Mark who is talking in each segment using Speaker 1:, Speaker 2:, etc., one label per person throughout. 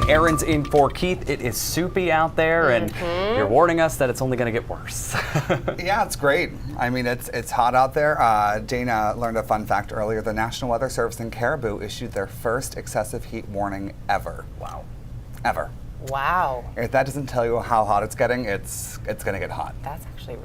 Speaker 1: Aaron's in for Keith. It is soupy out there, and you're warning us that it's only going to get worse.
Speaker 2: Yeah, it's great. I mean, it's hot out there. Dana learned a fun fact earlier. The National Weather Service in Caribou issued their first excessive heat warning ever.
Speaker 1: Wow.
Speaker 2: Ever.
Speaker 3: Wow.
Speaker 2: If that doesn't tell you how hot it's getting, it's going to get hot.
Speaker 3: That's actually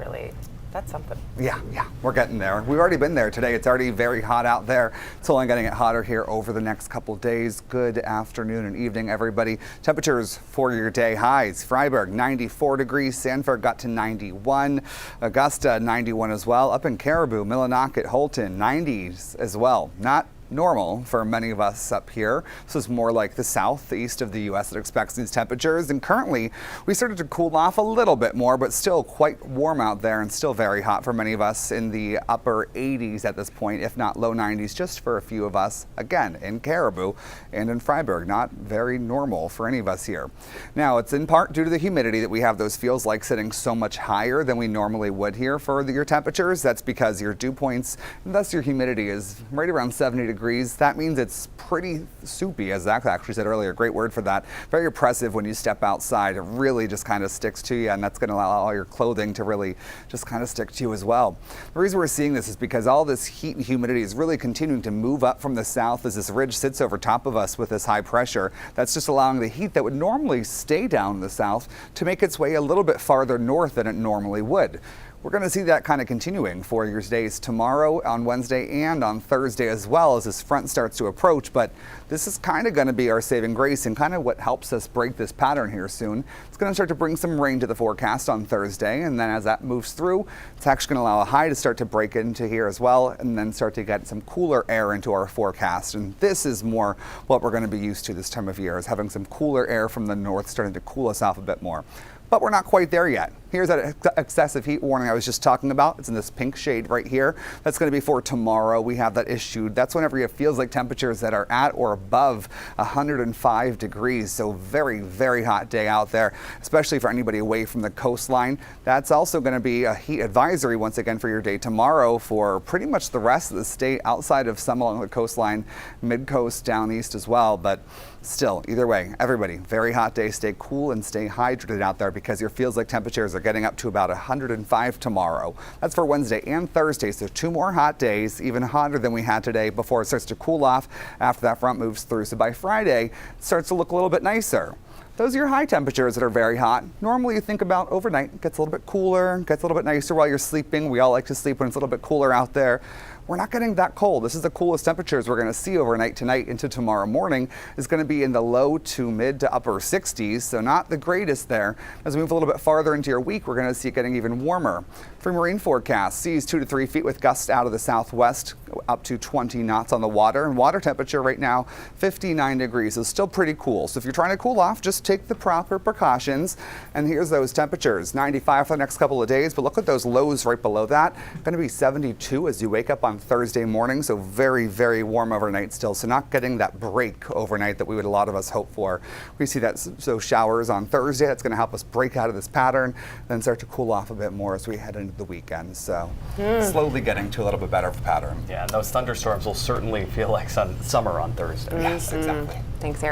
Speaker 3: that's something.
Speaker 2: Yeah, we're getting there. We've already been there today. It's already very hot out there. It's only going to get hotter here over the next couple days. Good afternoon and evening, everybody. Temperatures for your day highs. Freiburg, 94 degrees. Sanford got to 91. Augusta, 91 as well. Up in Caribou, Millinocket, Holton, 90s as well. Not normal for many of us up here. This is more like the south, the east of the U.S. that expects these temperatures. And currently, we started to cool off a little bit more, but still quite warm out there and still very hot for many of us in the upper 80s at this point, if not low 90s, just for a few of us, again, in Caribou and in Freiburg. Not very normal for any of us here. Now, it's in part due to the humidity that we have those feels like sitting so much higher than we normally would here for your temperatures. That's because your dew points, and thus your humidity, is right around 70 degrees. That means it's pretty soupy, as Zach actually said earlier. Great word for that. Very oppressive when you step outside. It really just kind of sticks to you, and that's going to allow all your clothing to really just kind of stick to you as well. The reason we're seeing this is because all this heat and humidity is really continuing to move up from the south as this ridge sits over top of us with this high pressure. That's just allowing the heat that would normally stay down in the south to make its way a little bit farther north than it normally would. We're going to see that kind of continuing for your days tomorrow, on Wednesday, and on Thursday as well as this front starts to approach. But this is kind of going to be our saving grace and kind of what helps us break this pattern here soon. It's going to start to bring some rain to the forecast on Thursday. And then as that moves through, it's actually going to allow a high to start to break into here as well, and then start to get some cooler air into our forecast. And this is more what we're going to be used to this time of year, is having some cooler air from the north starting to cool us off a bit more. But we're not quite there yet. Here's that excessive heat warning I was just talking about. It's in this pink shade right here. That's going to be for tomorrow. We have that issued. That's whenever it feels like temperatures that are at or above 105 degrees. So very, very hot day out there, especially for anybody away from the coastline. That's also going to be a heat advisory once again for your day tomorrow for pretty much the rest of the state outside of some along the coastline, mid-coast, down east as well. But still, either way, everybody, very hot day. Stay cool and stay hydrated out there because your feels like temperatures are getting up to about 105 tomorrow. That's for Wednesday and Thursday. So 2 more hot days, even hotter than we had today before it starts to cool off after that front moves through. So by Friday, it starts to look a little bit nicer. Those are your high temperatures that are very hot. Normally you think about overnight, it gets a little bit cooler, gets a little bit nicer while you're sleeping. We all like to sleep when it's a little bit cooler out there. We're not getting that cold. This is the coolest temperatures we're going to see overnight tonight into tomorrow morning. Is going to be in the low to mid to upper 60s, so not the greatest there. As we move a little bit farther into your week, we're going to see it getting even warmer. For marine forecast, seas 2 to 3 feet with gusts out of the southwest, up to 20 knots on the water. And water temperature right now, 59 degrees. So still pretty cool. So if you're trying to cool off, just take the proper precautions. And here's those temperatures, 95 for the next couple of days. But look at those lows right below that. Going to be 72 as you wake up on Thursday morning, so very, very warm overnight still. So not getting that break overnight that we would a lot of us hope for. We see that so showers on Thursday. That's going to help us break out of this pattern, then start to cool off a bit more as we head into the weekend. So slowly getting to a little bit better of a pattern.
Speaker 1: Yeah, and those thunderstorms will certainly feel like summer on Thursday.
Speaker 2: Yes, exactly.
Speaker 3: Thanks, Aaron.